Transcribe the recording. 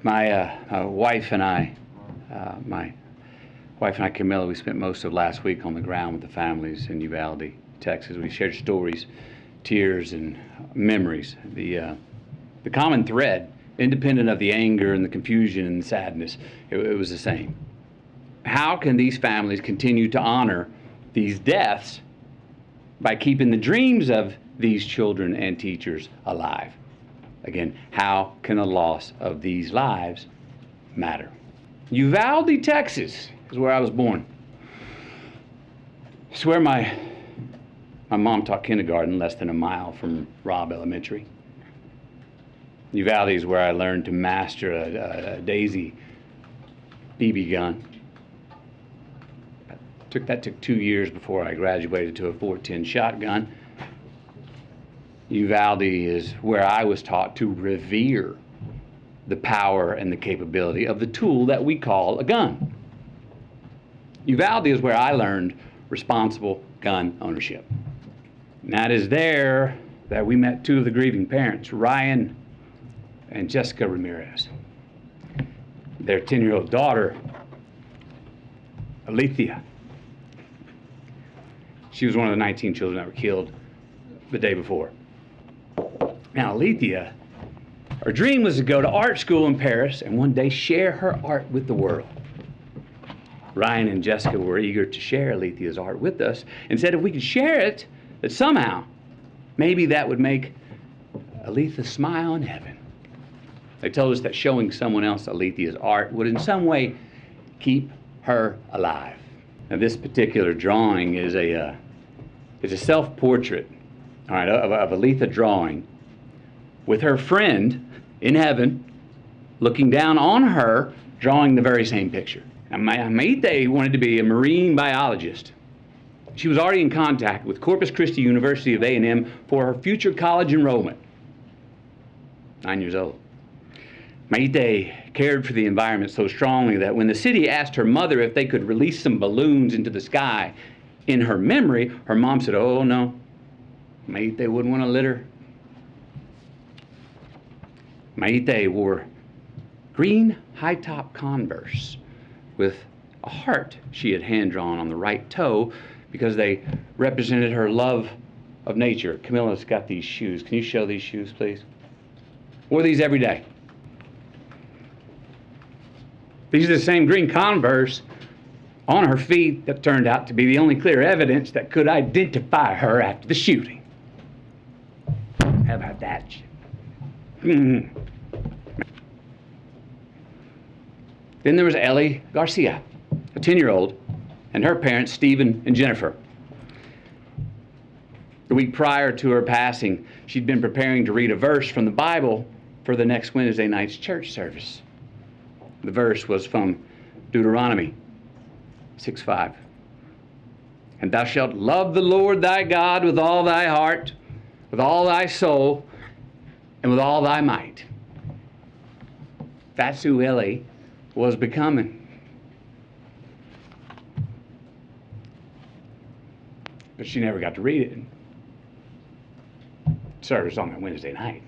My wife and I, Camilla, we spent most of last week on the ground with the families in Uvalde, Texas. We shared stories, tears, and memories. The common thread, independent of the anger and the confusion and the sadness, it was the same. How can these families continue to honor these deaths by keeping the dreams of these children and teachers alive? Again, how can the loss of these lives matter? Uvalde, Texas is where I was born. It's where my mom taught kindergarten, less than a mile from Robb Elementary. Uvalde is where I learned to master a Daisy BB gun. That took 2 years before I graduated to a .410 shotgun. Uvalde is where I was taught to revere the power and the capability of the tool that we call a gun. Uvalde is where I learned responsible gun ownership. And that is there that we met two of the grieving parents, Ryan and Jessica Ramirez. Their 10-year-old daughter, Alethea. She was one of the 19 children that were killed the day before. Now, Alethea, her dream was to go to art school in Paris and one day share her art with the world. Ryan and Jessica were eager to share Alethea's art with us and said if we could share it, that somehow, maybe that would make Alethea smile in heaven. They told us that showing someone else Alethea's art would in some way keep her alive. Now, this particular drawing is a self-portrait, all right, of Alethea drawing with her friend in heaven looking down on her, drawing the very same picture. Now, Maite wanted to be a marine biologist. She was already in contact with Corpus Christi University of A&M for her future college enrollment. 9 years old. Maite cared for the environment so strongly that when the city asked her mother if they could release some balloons into the sky in her memory, her mom said, "Oh no, Maite wouldn't want to litter." Maite wore green high-top Converse with a heart she had hand-drawn on the right toe because they represented her love of nature. Camilla's got these shoes. Can you show these shoes, please? Wore these every day. These are the same green Converse on her feet that turned out to be the only clear evidence that could identify her after the shooting. How about that? Then there was Ellie Garcia, a 10-year-old, and her parents, Stephen and Jennifer. The week prior to her passing, she'd been preparing to read a verse from the Bible for the next Wednesday night's church service. The verse was from Deuteronomy 6:5. "And thou shalt love the Lord thy God with all thy heart, with all thy soul, and with all thy might." That's who Ellie was becoming. But she never got to read it in service on that Wednesday night.